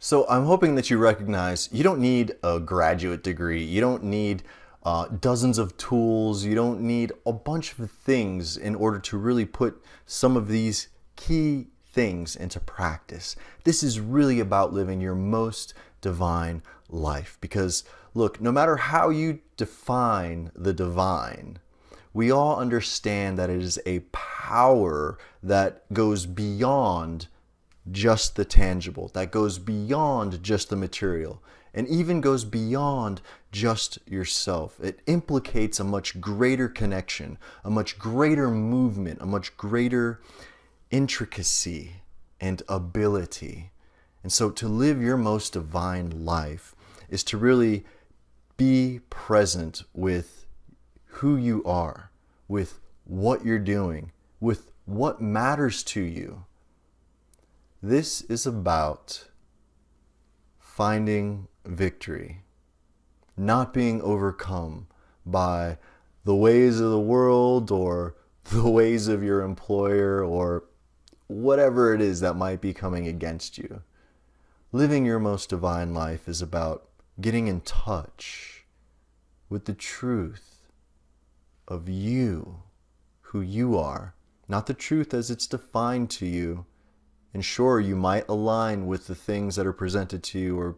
So I'm hoping that you recognize you don't need a graduate degree. You don't need dozens of tools. You don't need a bunch of things in order to really put some of these key things into practice. This is really about living your most divine life. Because look, no matter how you define the divine, we all understand that it is a power that goes beyond just the tangible, that goes beyond just the material, and even goes beyond just yourself. It implicates a much greater connection, a much greater movement, a much greater intricacy and ability. And so to live your most divine life is to really be present with who you are, with what you're doing, with what matters to you. This is about finding victory, not being overcome by the ways of the world or the ways of your employer or whatever it is that might be coming against you. Living your most divine life is about getting in touch with the truth of you, who you are, not the truth as it's defined to you. And sure, you might align with the things that are presented to you, or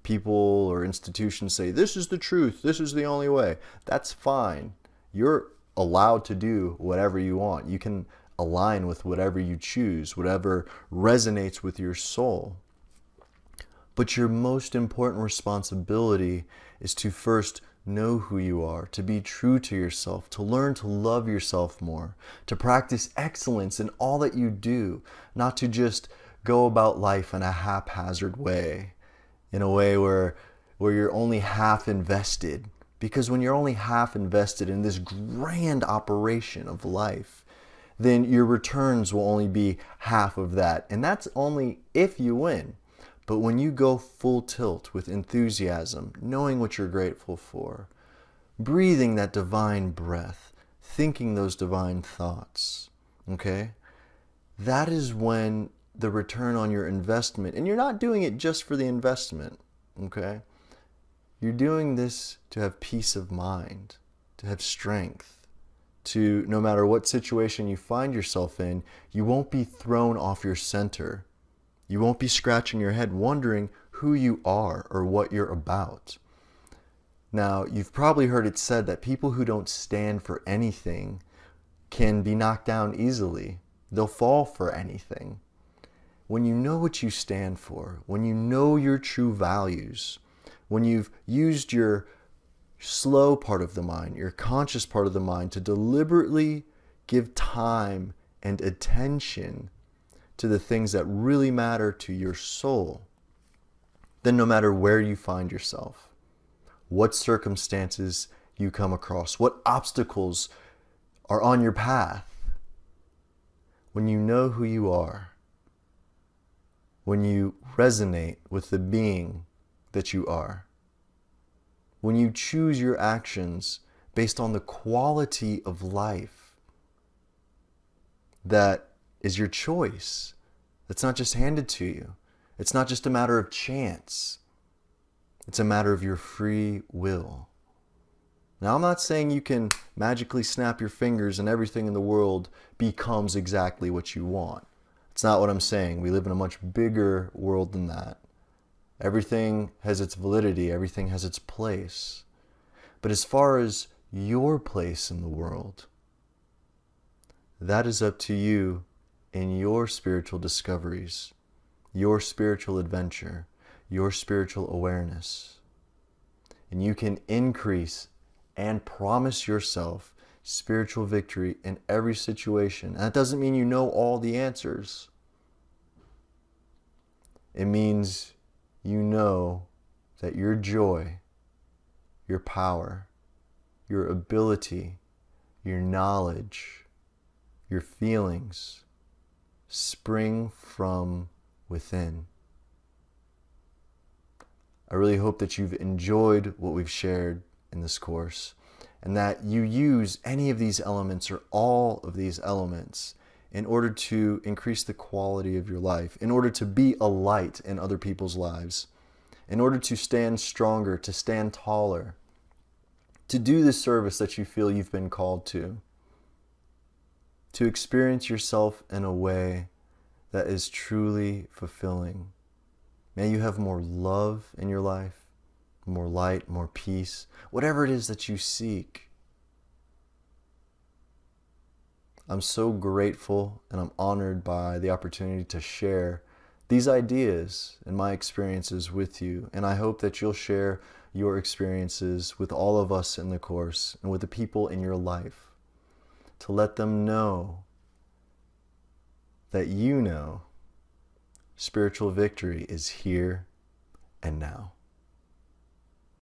people or institutions say, this is the truth, this is the only way. That's fine. You're allowed to do whatever you want. You can align with whatever you choose, whatever resonates with your soul. But your most important responsibility is to first know who you are, to be true to yourself, to learn to love yourself more, to practice excellence in all that you do, not to just go about life in a haphazard way, in a way where you're only half invested. Because when you're only half invested in this grand operation of life, then your returns will only be half of that. And that's only if you win. But when you go full tilt with enthusiasm, knowing what you're grateful for, breathing that divine breath, thinking those divine thoughts, okay? That is when the return on your investment, and you're not doing it just for the investment, okay? You're doing this to have peace of mind, to have strength, to no matter what situation you find yourself in, you won't be thrown off your center. You won't be scratching your head wondering who you are or what you're about. Now, you've probably heard it said that people who don't stand for anything can be knocked down easily. They'll fall for anything. When you know what you stand for, when you know your true values, when you've used your slow part of the mind, your conscious part of the mind to deliberately give time and attention to the things that really matter to your soul, then no matter where you find yourself, what circumstances you come across, what obstacles are on your path, when you know who you are, when you resonate with the being that you are, when you choose your actions based on the quality of life that is your choice. It's not just handed to you. It's not just a matter of chance. It's a matter of your free will. Now, I'm not saying you can magically snap your fingers and everything in the world becomes exactly what you want. It's not what I'm saying. We live in a much bigger world than that. Everything has its validity. Everything has its place. But as far as your place in the world, that is up to you in your spiritual discoveries, your spiritual adventure, your spiritual awareness. And you can increase and promise yourself spiritual victory in every situation. And that doesn't mean you know all the answers. It means you know that your joy, your power, your ability, your knowledge, your feelings spring from within. I really hope that you've enjoyed what we've shared in this course, and that you use any of these elements or all of these elements in order to increase the quality of your life, in order to be a light in other people's lives, in order to stand stronger, to stand taller, to do the service that you feel you've been called to experience yourself in a way that is truly fulfilling. May you have more love in your life, more light, more peace, whatever it is that you seek. I'm so grateful and I'm honored by the opportunity to share these ideas and my experiences with you. And I hope that you'll share your experiences with all of us in the course and with the people in your life, to let them know that you know spiritual victory is here and now.